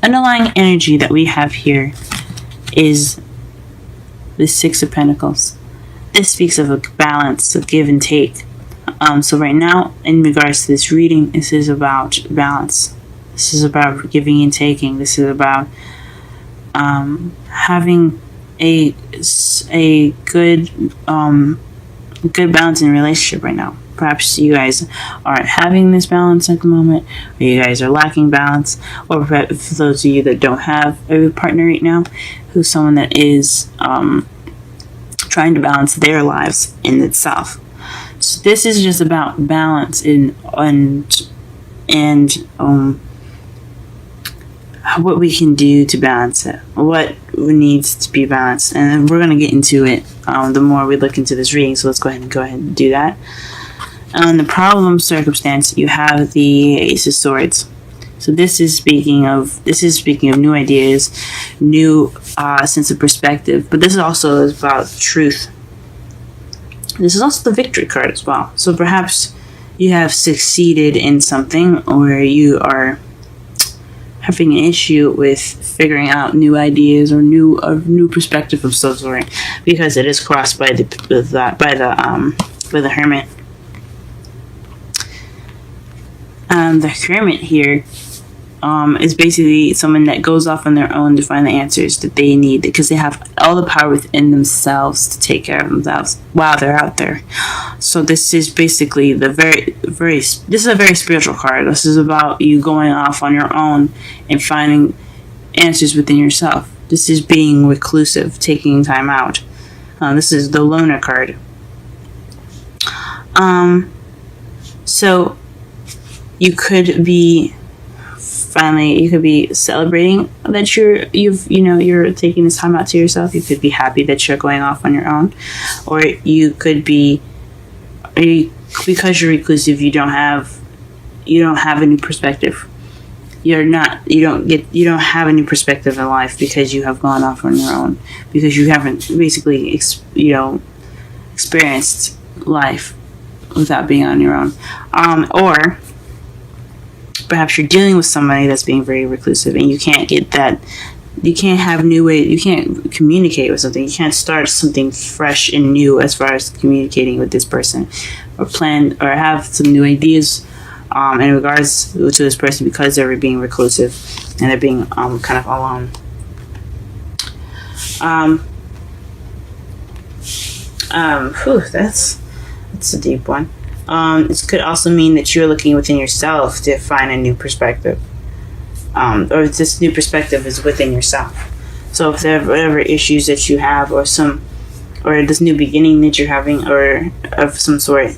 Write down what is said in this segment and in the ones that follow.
underlying energy that we have here is the Six of Pentacles. This speaks of a balance, of give and take. So right now, in regards to this reading, this is about balance. This is about giving and taking. This is about having a good balance in a relationship right now. Perhaps you guys aren't having this balance at the moment, or you guys are lacking balance, or for those of you that don't have a partner right now, who's someone that is trying to balance their lives in itself. So this is just about balance and what we can do to balance it, what needs to be balanced, and we're going to get into it the more we look into this reading. So let's go ahead and do that. On the problem circumstance, you have the Ace of Swords. So this is speaking of new ideas, new sense of perspective, but this is also about truth. This is also the Victory card as well. So perhaps you have succeeded in something, or you are having an issue with figuring out new ideas or new perspective of some sort, because it is crossed by the Hermit. The Hermit here is basically someone that goes off on their own to find the answers that they need, because they have all the power within themselves to take care of themselves while they're out there. So this is basically this is a very spiritual card. This is about you going off on your own and finding answers within yourself. This is being reclusive, taking time out. This is the Loner card. So you could be celebrating that you're taking this time out to yourself. You could be happy that you're going off on your own, or you could be, because you're reclusive, you don't have a new perspective. You don't have a new perspective in life because you have gone off on your own, because you haven't basically experienced life without being on your own, or perhaps you're dealing with somebody that's being very reclusive, and you can't communicate with something. You can't start something fresh and new as far as communicating with this person, or plan or have some new ideas in regards to this person, because they're being reclusive and they're being kind of alone. That's a deep one. This could also mean that you're looking within yourself to find a new perspective, or this new perspective is within yourself. So if there are whatever issues that you have, or this new beginning that you're having, or of some sort,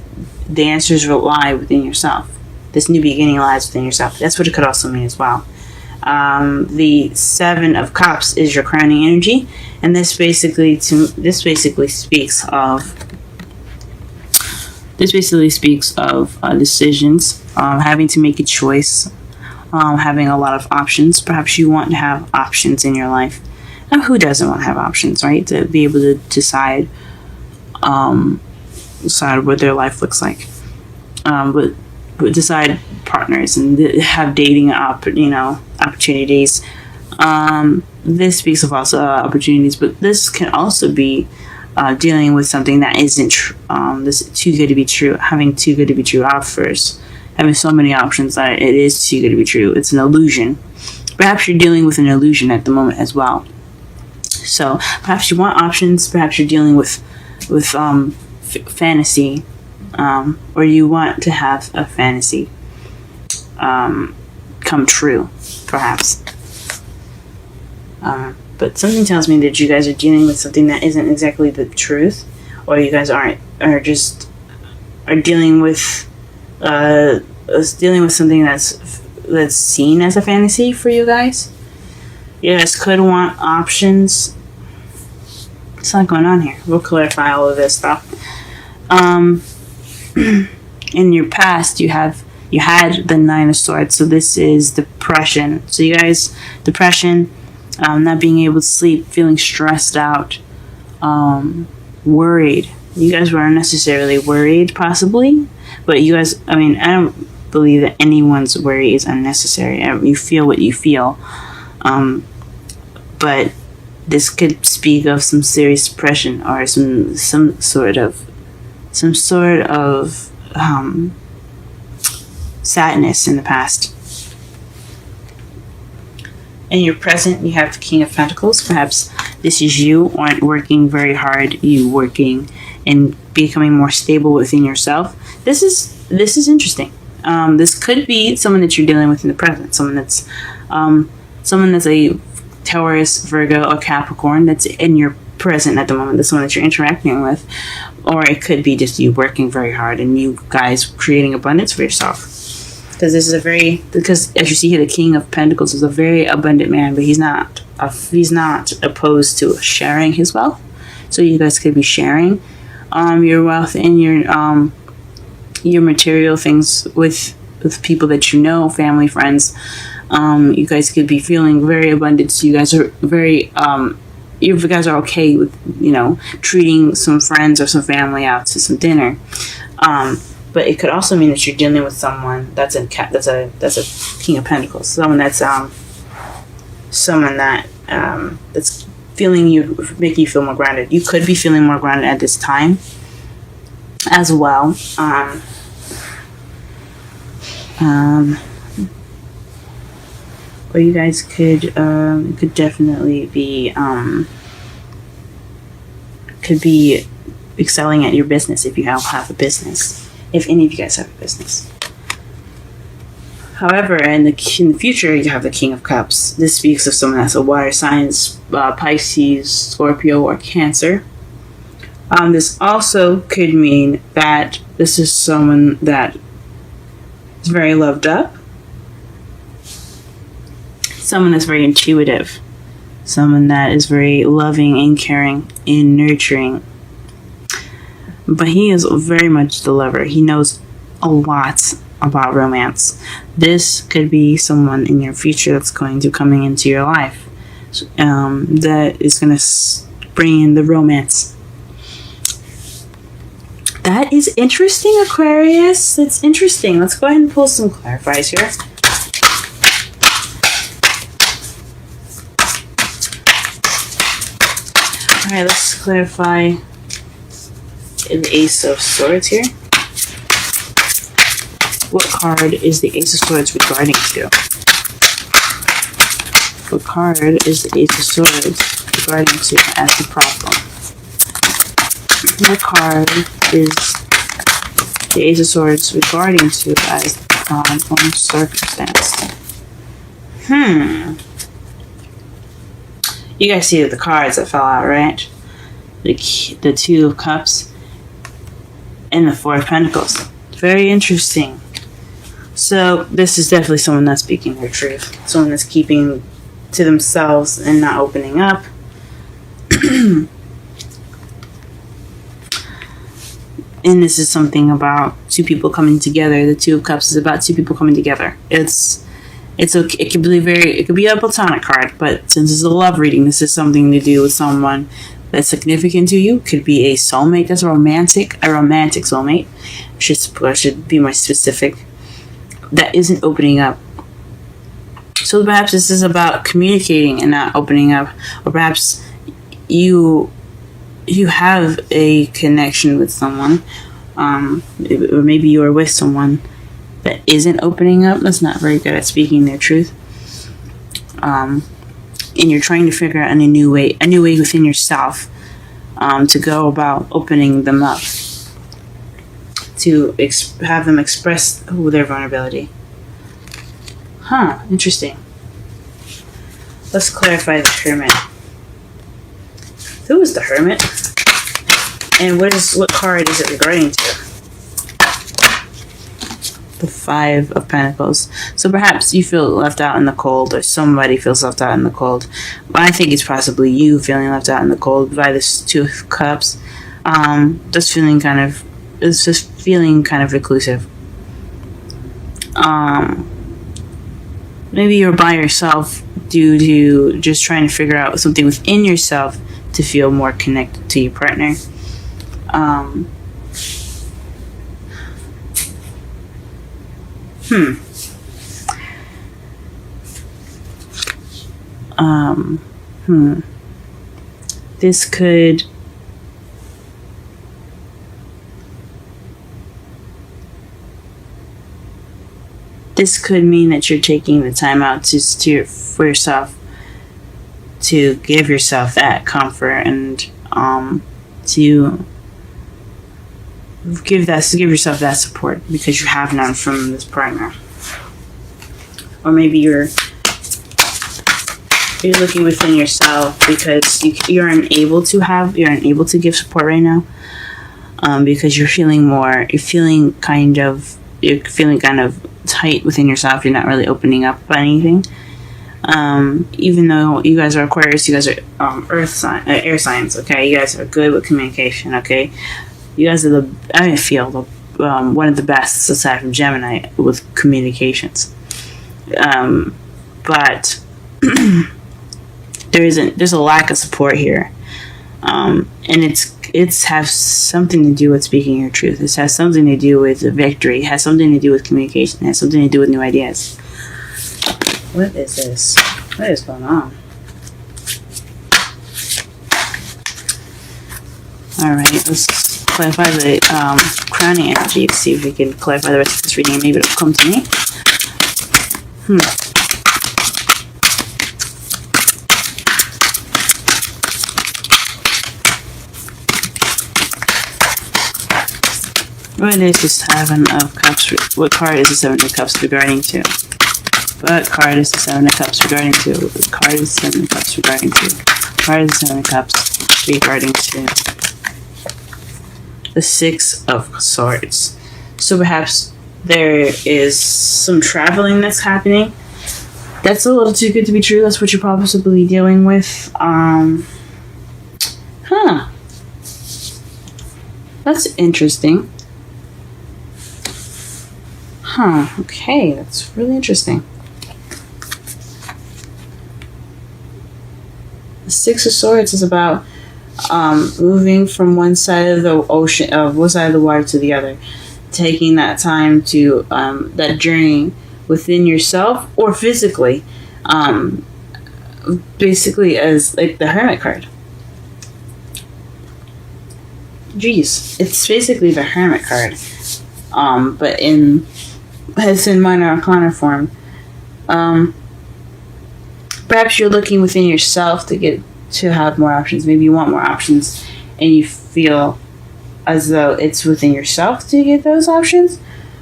the answers lie within yourself. This new beginning lies within yourself. That's what it could also mean as well. The Seven of Cups is your crowning energy, and this basically speaks of decisions, having to make a choice, having a lot of options. Perhaps you want to have options in your life. And who doesn't want to have options, right? To be able to decide what their life looks like. But decide partners and have dating opportunities. This speaks of also opportunities, but this can also be dealing with something that isn't this too good to be true, having too good to be true offers, having so many options that it is too good to be true. It's an illusion. Perhaps you're dealing with an illusion at the moment as well. So perhaps you want options. Perhaps you're dealing with fantasy, or you want to have a fantasy come true, perhaps. But something tells me that you guys are dealing with something that isn't exactly the truth, or you guys are dealing with something that's seen as a fantasy for you guys. You guys could want options. What's not going on here? We'll clarify all of this stuff. In your past, you had the Nine of Swords, so this is depression. So you guys, depression. Not being able to sleep, feeling stressed out, worried. You guys were unnecessarily worried, possibly, but you guys, I don't believe that anyone's worry is unnecessary. You feel what you feel. But this could speak of some serious depression or some sort of sadness in the past. In your present, you have the King of Pentacles. Perhaps this is you working very hard, you working and becoming more stable within yourself. This is interesting. This could be someone that you're dealing with in the present. Someone that's a Taurus, Virgo, or Capricorn that's in your present at the moment. That's someone that you're interacting with. Or it could be just you working very hard and you guys creating abundance for yourself. Because as you see here, the King of Pentacles is a very abundant man, but he's not opposed to sharing his wealth. So you guys could be sharing your wealth and your material things with people that you know, family, friends. You guys could be feeling very abundant. So you guys are you guys are okay with treating some friends or some family out to some dinner. But it could also mean that you're dealing with someone that's a King of Pentacles, someone that's feeling you, making you feel more grounded. You could be feeling more grounded at this time as well. Or you guys could definitely be excelling at your business if you have a business. If any of you guys have a business. However, in the future, you have the King of Cups. This speaks of someone that's a water sign, Pisces, Scorpio, or Cancer. This also could mean that this is someone that is very loved up. Someone that's very intuitive. Someone that is very loving and caring and nurturing. But he is very much the lover. He knows a lot about romance. This could be someone in your future that's going to coming into your life that is going to bring in the romance. That is interesting, Aquarius. That's interesting. Let's go ahead and pull some clarifiers here. Alright, let's clarify the Ace of Swords here. What card is the Ace of Swords regarding to? What card is the Ace of Swords regarding to as the problem? What card is the Ace of Swords regarding to as the problem circumstance? You guys see the cards that fell out, right? The Two of Cups and the Four of Pentacles. Very interesting. So this is definitely someone that's speaking their truth. Someone that's keeping to themselves and not opening up. And this is something about two people coming together. The Two of Cups is about two people coming together. It's okay. It could be a platonic card, but since it's a love reading, this is something to do with someone that's significant to you. Could be a soulmate that's romantic soulmate. Should be more specific. That isn't opening up. So perhaps this is about communicating and not opening up, or perhaps you have a connection with someone, or maybe you are with someone that isn't opening up. That's not very good at speaking their truth. And you're trying to figure out a new way within yourself to go about opening them up, to have them express their vulnerability. Interesting. Let's clarify the Hermit. Who is the Hermit? And what card is it regarding to? The Five of Pentacles. So perhaps you feel left out in the cold, or somebody feels left out in the cold. But I think it's possibly you feeling left out in the cold by this Two of Cups. Just feeling kind of reclusive. Maybe you're by yourself due to just trying to figure out something within yourself to feel more connected to your partner. Um, this could mean that you're taking the time out for yourself, to give yourself that comfort, and to give yourself that support because you have none from this partner. Or maybe you're looking within yourself because you're unable to give support right now, because you're feeling kind of tight within yourself. You're not really opening up about anything. Even though you guys are Aquarius, you guys are air signs. Okay, you guys are good with communication. Okay, you guys are one of the best aside from Gemini with communications. But there's a lack of support here, and it has something to do with speaking your truth. It has something to do with victory. It has something to do with communication. It has something to do with new ideas. What is this? What is going on? Alright, let's clarify the crowning energy. See if we can clarify the rest of this reading. Maybe it'll come to me. What is the Seven of Cups? What card is the Seven of Cups regarding to? What card is the Seven of Cups regarding to? What card is the Seven of Cups regarding to? What card is the Seven of Cups regarding to? The Six of Swords. So perhaps there is some traveling that's happening. That's a little too good to be true. That's what you're possibly dealing with. That's interesting. Okay, that's really interesting. The Six of Swords is about moving from one side of the ocean, one side of the water to the other, taking that time to that journey within yourself or physically, basically as like the Hermit card. Jeez, it's basically the Hermit card, but it's in minor arcana form. Perhaps you're looking within yourself to have more options. Maybe you want more options, and you feel as though it's within yourself to get those options.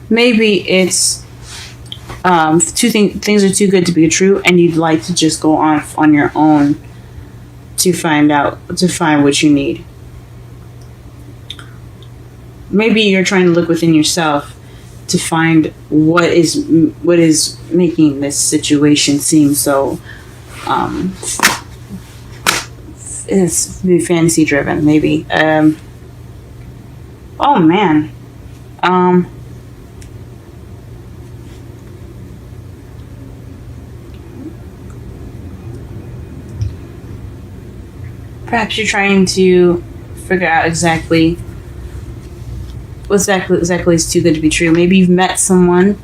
Maybe it's things are too good to be true, and you'd like to just go on your own to find what you need. Maybe you're trying to look within yourself to find what is making this situation seem so it's fantasy driven. Maybe oh man, perhaps you're trying to figure out exactly what exactly is too good to be true. Maybe you've met someone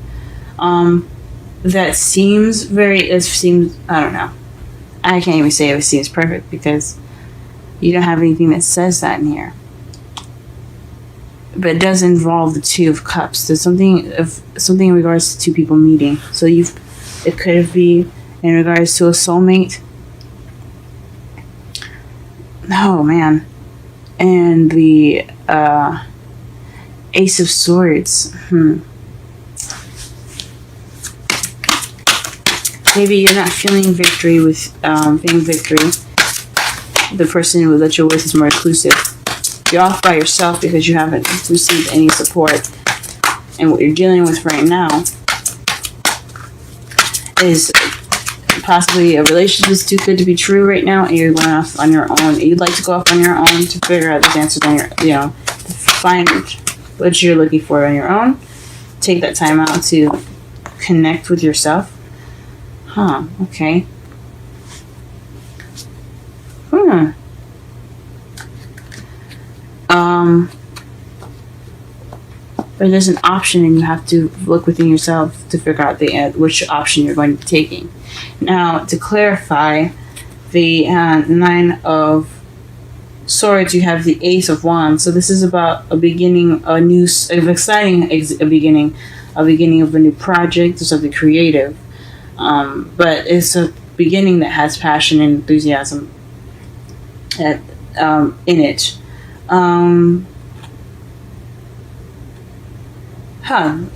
that seems I don't know. I can't even say it seems perfect because you don't have anything that says that in here. But it does involve the Two of Cups. There's something in regards to two people meeting. So it could be in regards to a soulmate. Oh man. And the Ace of Swords. Maybe you're not feeling victory with victory. The person that you're with is more exclusive. You're off by yourself because you haven't received any support. And what you're dealing with right now is possibly a relationship is too good to be true right now, and you're going off on your own. You'd like to go off on your own to figure out the answers on to find what you're looking for on your own. Take that time out to connect with yourself. Okay. or there's an option, and you have to look within yourself to figure out which option you're going to be taking. Now, to clarify, the Nine of Swords, you have the Ace of Wands. So this is about a beginning, a beginning of a new project or something creative. But it's a beginning that has passion and enthusiasm in it.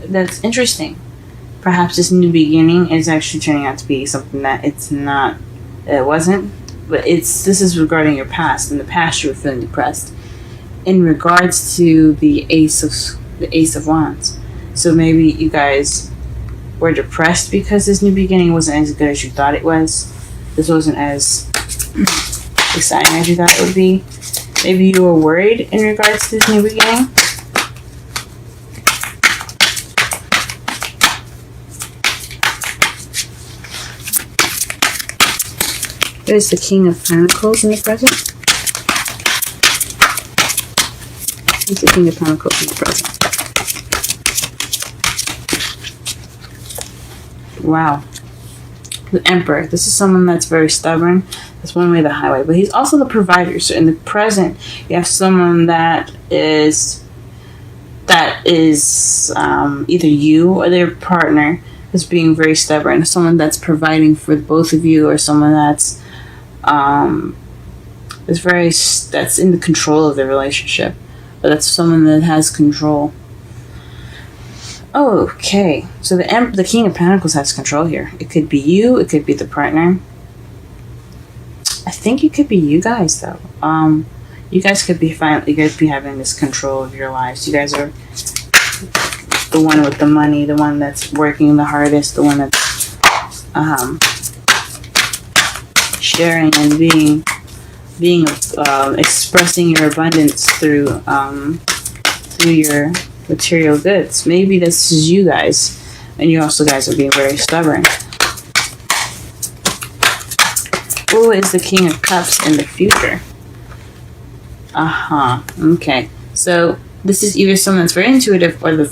That's interesting. Perhaps this new beginning is actually turning out to be something that it wasn't. But this is regarding your past. In the past, you were feeling depressed. In regards to the Ace of Wands, so maybe you guys were depressed because this new beginning wasn't as good as you thought it was. This wasn't as exciting as you thought it would be. Maybe you were worried in regards to this new beginning. There's the King of Pentacles in the present. There's the King of Pentacles in the present. Wow. The Emperor. This is someone that's very stubborn. That's one way of the highway. But he's also the provider. So in the present, you have someone that is either you or their partner is being very stubborn. Someone that's providing for both of you, or someone that's that's in the control of the relationship, but that's someone that has control. Okay, so the King of Pentacles has control here. It could be you, it could be the partner. I think it could be you guys though. You guys could be having this control of your lives. You guys are the one with the money, the one that's working the hardest, the one that's sharing and being expressing your abundance through your material goods. Maybe this is you guys, and you also guys are being very stubborn. Who is the King of Cups in the future? Okay, so this is either someone that's very intuitive, or the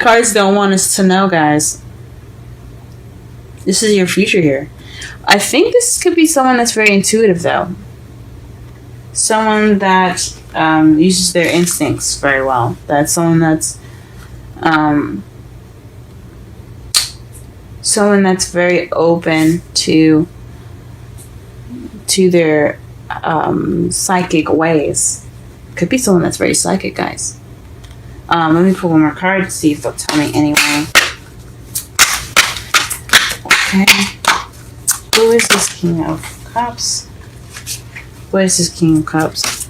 cards don't want us to know, guys. This is your future here. I think this could be someone that's very intuitive, though. Someone that uses their instincts very well. That's someone that's very open to their psychic ways. Could be someone that's very psychic, guys. Let me pull one more card to see if they'll tell me anyway. Okay. Who is this King of Cups? What is this King of Cups?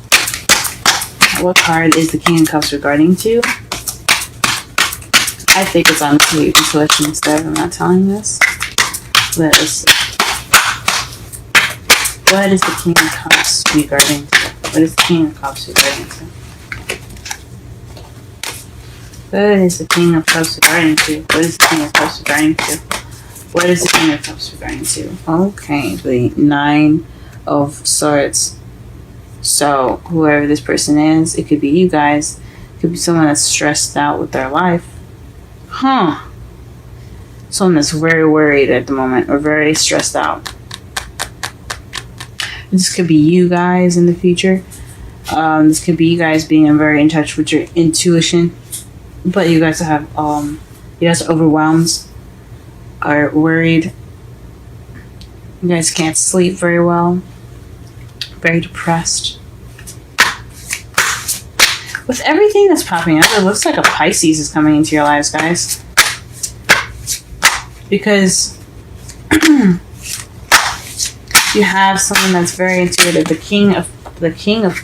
What card is the King of Cups regarding to? I think it's on the intuition instead. I'm not telling this. Let us see. What is the King of Cups regarding to? What is the King of Cups regarding to? What is the King of Cups regarding to? What is the King of Cups regarding to? What is the King of Cups regarding to? Okay, the Nine of Swords. So, whoever this person is, it could be you guys. It could be someone that's stressed out with their life. Someone that's very worried at the moment, or very stressed out. This could be you guys in the future. This could be you guys being very in touch with your intuition. But you guys have, you guys are overwhelmed, are worried. You guys can't sleep very well. Very depressed. With everything that's popping up, it looks like a Pisces is coming into your lives, guys. Because you have someone that's very intuitive. The King of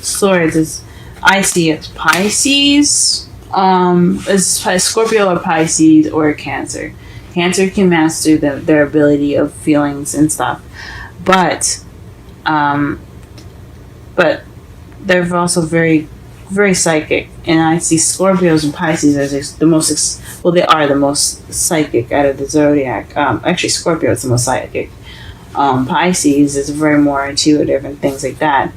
Swords is, I see it, Pisces. Is Scorpio or Pisces or Cancer. Cancer can master their ability of feelings and stuff, but they're also very, very psychic. And I see Scorpios and Pisces as the most. They are the most psychic out of the zodiac. Actually, Scorpio is the most psychic. Pisces is very more intuitive and things like that.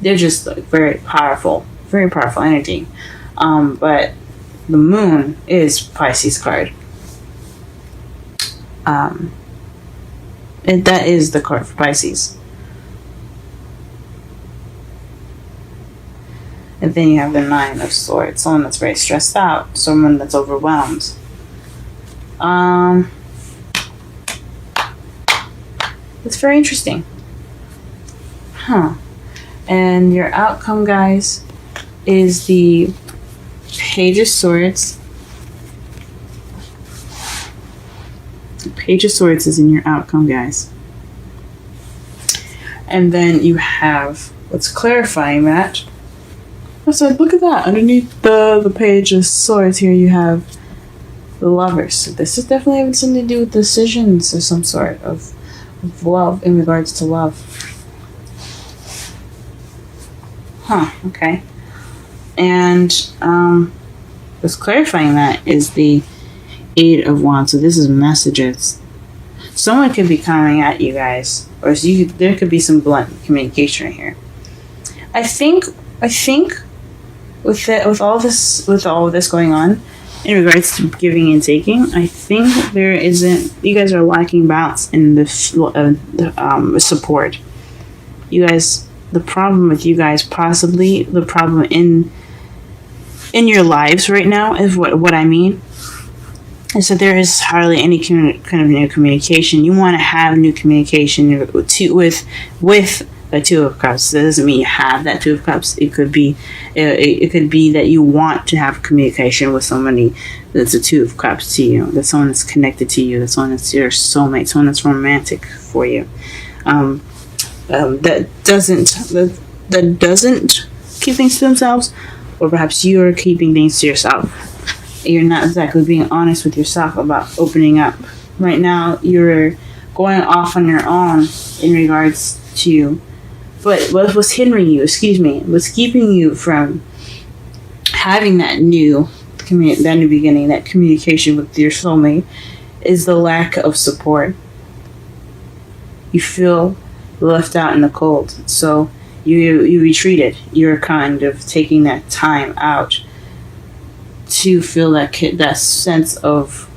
They're just like very powerful energy. But the moon is Pisces card. And that is the card for Pisces. And then you have the Nine of Swords, someone that's very stressed out, someone that's overwhelmed. It's very interesting. And your outcome, guys, is the Page of Swords. The Page of Swords is in your outcome, guys. And then you have, what's clarifying that. So look at that. Underneath the Page of Swords here, you have the Lovers. So this is definitely having something to do with decisions or some sort of love, in regards to love. Okay. And what's clarifying that is the Eight of Wands. So this is messages. Someone could be coming at you guys, or there could be some blunt communication here. I think with all this going on in regards to giving and taking, I think you guys are lacking balance in the support. You guys, the problem with you guys, possibly the problem in your lives right now, is what I mean. And so there is hardly any kind of new communication. You want to have new communication with the Two of Cups. That doesn't mean you have that Two of Cups. It could be that you want to have communication with somebody that's a Two of Cups to you. That's someone that's connected to you. That's someone that's your soulmate. Someone that's romantic for you. That doesn't keep things to themselves, or perhaps you are keeping things to yourself. You're not exactly being honest with yourself about opening up. Right now, you're going off on your own in regards to what was hindering you, what's keeping you from having that new beginning, that communication with your soulmate, is the lack of support. You feel left out in the cold, so you retreated. You're kind of taking that time out to feel that sense of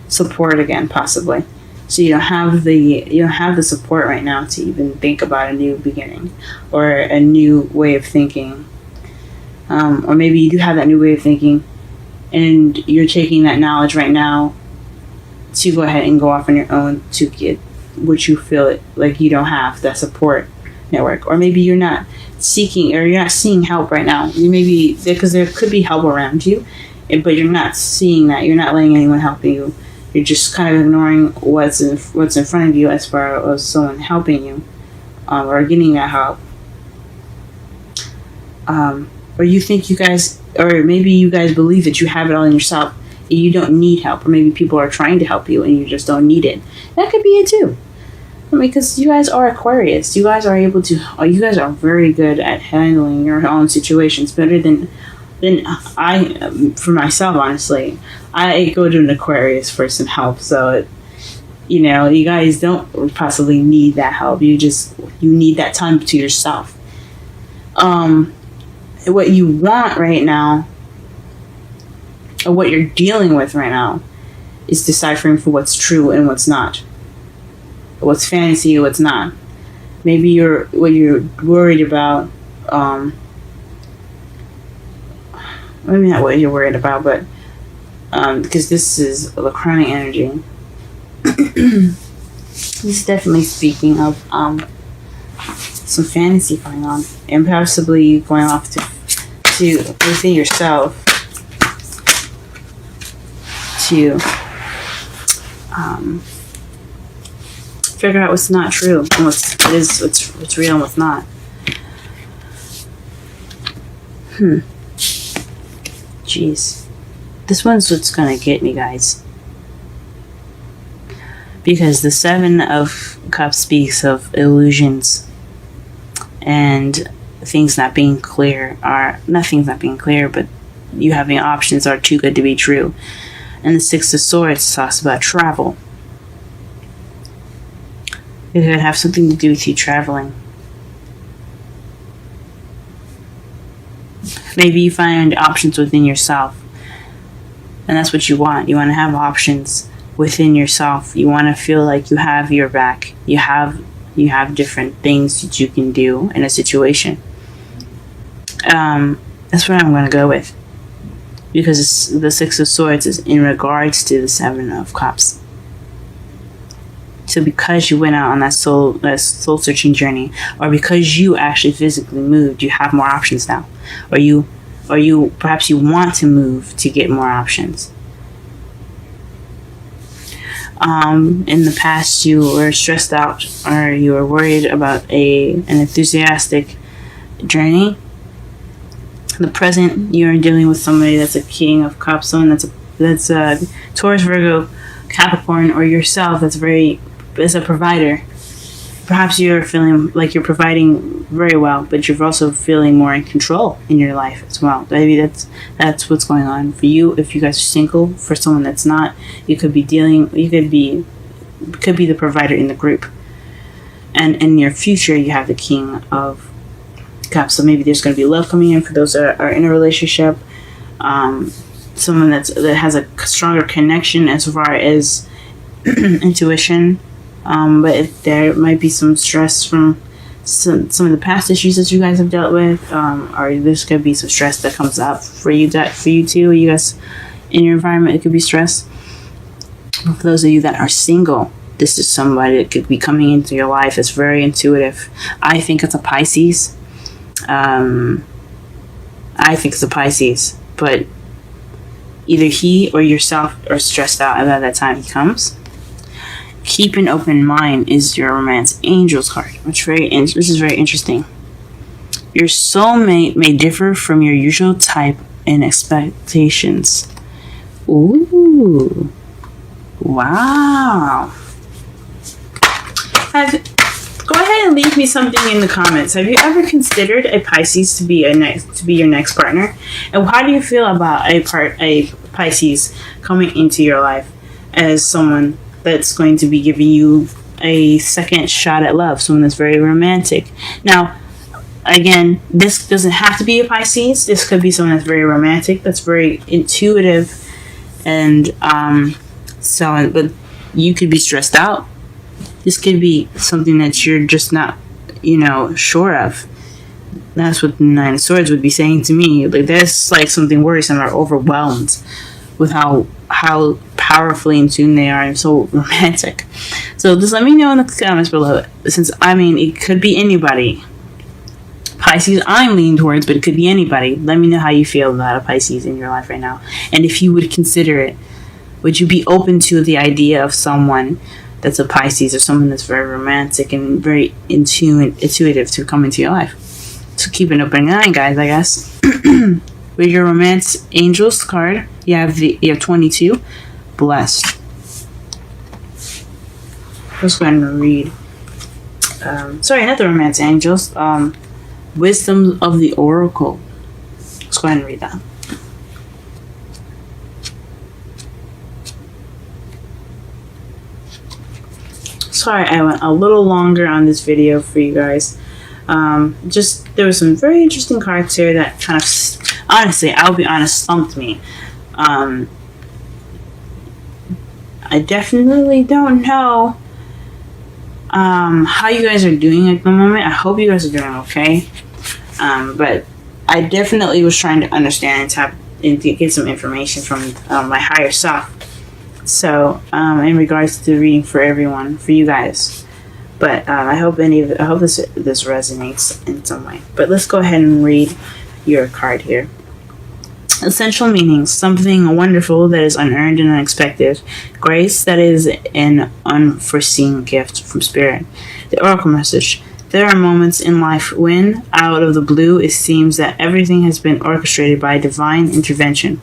support again, possibly. So you don't have the support right now to even think about a new beginning or a new way of thinking, or maybe you do have that new way of thinking, and you're taking that knowledge right now to go ahead and go off on your own to get what you feel like you don't have, that support network. Or maybe you're not seeking, or you're not seeing help right now. You maybe, because there could be help around you, but you're not seeing that. You're not letting anyone help you. You're just kind of ignoring what's in front of you as far as someone helping you, or getting that help. Or you think or maybe you guys believe that you have it all in yourself and you don't need help, or maybe people are trying to help you and you just don't need it. That could be it too. I mean, because you guys are Aquarius. You guys are very good at handling your own situations, better than I, for myself, honestly. I go to an Aquarius for some help, so you guys don't possibly need that help. You need that time to yourself. What you want right now, or what you're dealing with right now, is deciphering for what's true and what's not. What's fantasy and what's not. Maybe what you're worried about, maybe not what you're worried about, but because this is the crowning energy. This is definitely speaking of some fantasy going on, and possibly going off to within yourself to figure out what's not true and what's real and what's not. Jeez. This one's what's gonna get me, guys. Because the Seven of Cups speaks of illusions and things not being clear, nothing's not being clear, but you having options are too good to be true. And the Six of Swords talks about travel. It could have something to do with you traveling. Maybe you find options within yourself. And that's what you want. You want to have options within yourself. You want to feel like you have your back. You have different things that you can do in a situation. That's what I'm going to go with. Because the Six of Swords is in regards to the Seven of Cups. So because you went out on that soul searching journey, or because you actually physically moved, you have more options now. Or perhaps you want to move to get more options. In the past, you were stressed out, or you were worried about an enthusiastic journey. In the present, you are dealing with somebody that's a King of Cups, someone that's a Taurus, Virgo, Capricorn, or yourself that's a provider. Perhaps you're feeling like you're providing very well, but you're also feeling more in control in your life as well. Maybe that's what's going on for you. If you guys are single, for someone that's not, you could be the provider in the group. And in your future, you have the King of Cups. So maybe there's going to be love coming in for those that are in a relationship. Someone that has a stronger connection as far as intuition. But there might be some stress from some of the past issues that you guys have dealt with, or there's could be some stress that comes up for you too. You guys in your environment, it could be stress. For those of you that are single, this is somebody that could be coming into your life that's very intuitive. I think it's a Pisces. But either he or yourself are stressed out about that time he comes. Keep an open mind is your romance angels card, this is very interesting. Your soulmate may differ from your usual type and expectations. Ooh, wow. Go ahead and leave me something in the comments. Have you ever considered a Pisces to be your next partner? And how do you feel about a Pisces coming into your life as someone that's going to be giving you a second shot at love, someone that's very romantic? Now, again, this doesn't have to be a Pisces. This could be someone that's very romantic, that's very intuitive, and but you could be stressed out. This could be something that you're just not, sure of. That's what the Nine of Swords would be saying to me. Like, that's like something worrisome, or overwhelmed with how powerfully in tune they are and so romantic. So just let me know in the comments below. Since it could be anybody. Pisces I'm leaning towards, but it could be anybody. Let me know how you feel about a Pisces in your life right now, and if you would consider it. Would you be open to the idea of someone that's a Pisces, or someone that's very romantic and very intuitive to come into your life? So keep an open eye, guys, I guess. With your romance angels card, you have 22. Blessed. Let's go ahead and read. Sorry, not the romance angels. Wisdom of the Oracle. Let's go ahead and read that. Sorry, I went a little longer on this video for you guys. There was some very interesting cards here that kind of, honestly, I'll be honest, stumped me. I definitely don't know how you guys are doing at the moment. I hope you guys are doing okay. But I definitely was trying to understand and tap and to get some information from my higher self. So, in regards to the reading for everyone, for you guys. But I hope this resonates in some way. But let's go ahead and read your card here. Essential meanings: something wonderful that is unearned and unexpected. Grace that is an unforeseen gift from Spirit. The Oracle message: there are moments in life when, out of the blue, it seems that everything has been orchestrated by divine intervention.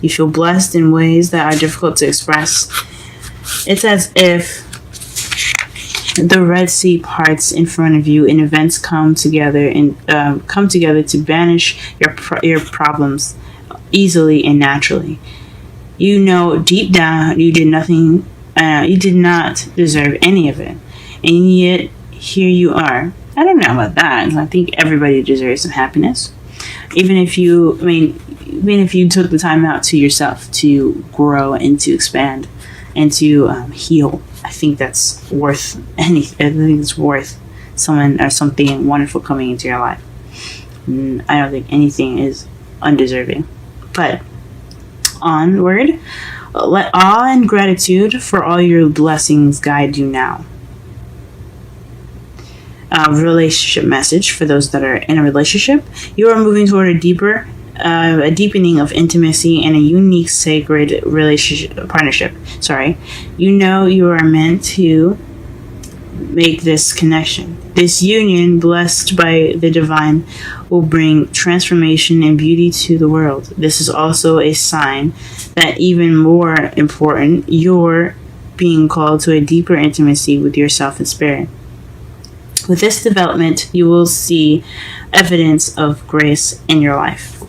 You feel blessed in ways that are difficult to express. It's as if the Red Sea parts in front of you, and events come together to banish your problems easily and naturally. You know deep down you did nothing. You did not deserve any of it, and yet here you are. I don't know about that. I think everybody deserves some happiness. Even if you took the time out to yourself to grow and to expand and to heal, I think that's worth anything. I think it's worth someone or something wonderful coming into your life. I don't think anything is undeserving. But onward, let awe and gratitude for all your blessings guide you now. Relationship message for those that are in a relationship. You are moving toward a deepening of intimacy and a unique sacred partnership. You know you are meant to make this connection. This union, blessed by the divine, will bring transformation and beauty to the world. This is also a sign that, even more important, you're being called to a deeper intimacy with yourself and spirit. With this development, you will see evidence of grace in your life.